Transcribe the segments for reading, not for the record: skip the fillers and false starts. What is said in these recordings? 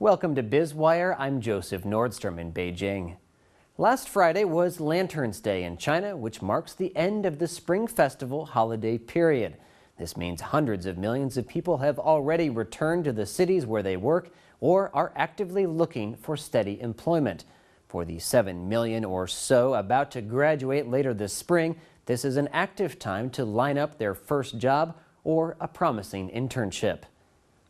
Welcome to Biz Wire. I'm Joseph Nordstrom in Beijing. Last Friday was Lanterns Day in China, which marks the end of the Spring Festival holiday period. This means hundreds of millions of people have already returned to the cities where they work or are actively looking for steady employment. For the 7 million or so about to graduate later this spring, this is an active time to line up their first job or a promising internship.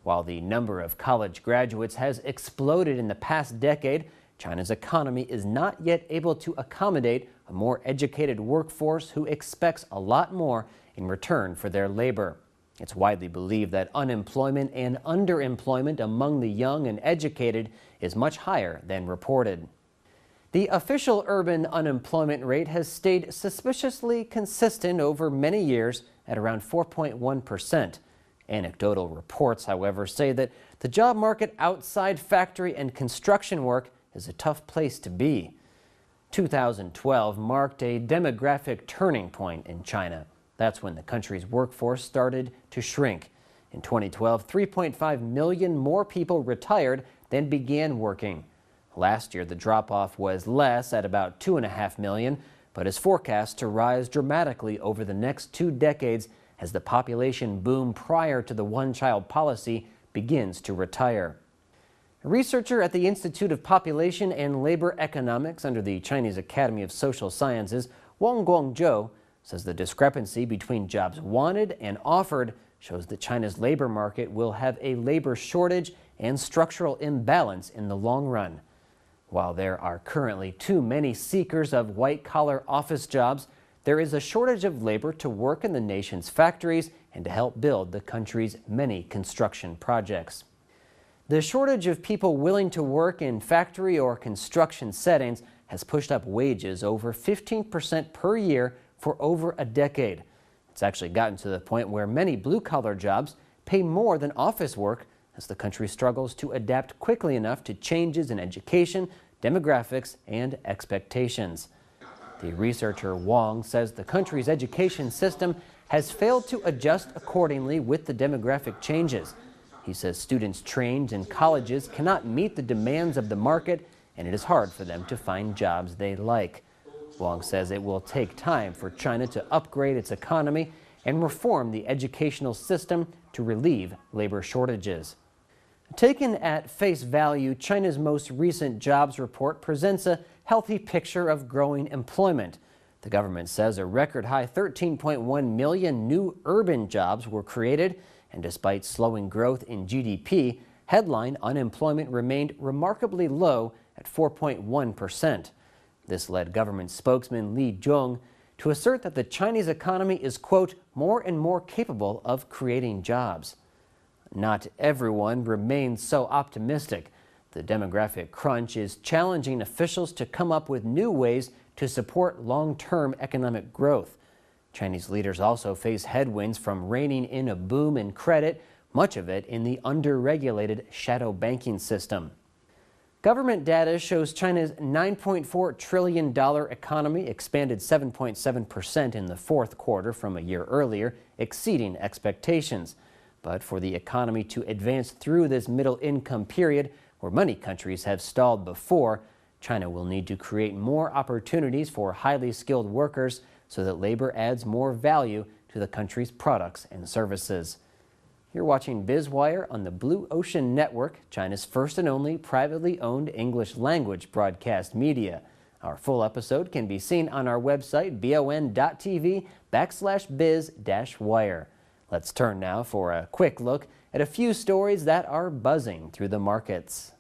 While the number of college graduates has exploded in the past decade, China's economy is not yet able to accommodate a more educated workforce who expects a lot more in return for their labor. It's widely believed that unemployment and underemployment among the young and educated is much higher than reported. The official urban unemployment rate has stayed suspiciously consistent over many years at around 4.1%. Anecdotal reports, however, say that the job market outside factory and construction work is a tough place to be. 2012 marked a demographic turning point in China. That's when the country's workforce started to shrink. In 2012, 3.5 million more people retired than began working. Last year, the drop-off was less at about 2.5 million, but is forecast to rise dramatically over the next 2 decades as the population boom prior to the one-child policy begins to retire. A researcher at the Institute of Population and Labor Economics under the Chinese Academy of Social Sciences, Wang Guangzhou, says the discrepancy between jobs wanted and offered shows that China's labor market will have a labor shortage and structural imbalance in the long run. While there are currently too many seekers of white-collar office jobs, there is a shortage of labor to work in the nation's factories and to help build the country's many construction projects. The shortage of people willing to work in factory or construction settings has pushed up wages over 15% per year for over a decade. It's actually gotten to the point where many blue-collar jobs pay more than office work as the country struggles to adapt quickly enough to changes in education, demographics, and expectations. The researcher Wang says the country's education system has failed to adjust accordingly with the demographic changes. He says students trained in colleges cannot meet the demands of the market, and it is hard for them to find jobs they like. Wang says it will take time for China to upgrade its economy and reform the educational system to relieve labor shortages. Taken at face value, China's most recent jobs report presents a healthy picture of growing employment. The government says a record high 13.1 million new urban jobs were created, and despite slowing growth in GDP, headline unemployment remained remarkably low at 4.1%. This led government spokesman Li Zhong to assert that the Chinese economy is, quote, more and more capable of creating jobs. Not everyone remains so optimistic. The demographic crunch is challenging officials to come up with new ways to support long-term economic growth. Chinese leaders also face headwinds from reining in a boom in credit, much of it in the under-regulated shadow banking system. Government data shows China's $9.4 trillion economy expanded 7.7% in the fourth quarter from a year earlier, exceeding expectations. But for the economy to advance through this middle-income period, where many countries have stalled before, China will need to create more opportunities for highly skilled workers so that labor adds more value to the country's products and services. You're watching Biz Wire on the Blue Ocean Network, China's first and only privately owned English language broadcast media. Our full episode can be seen on our website, BONTV/biz-wire. Let's turn now for a quick look at a few stories that are buzzing through the markets.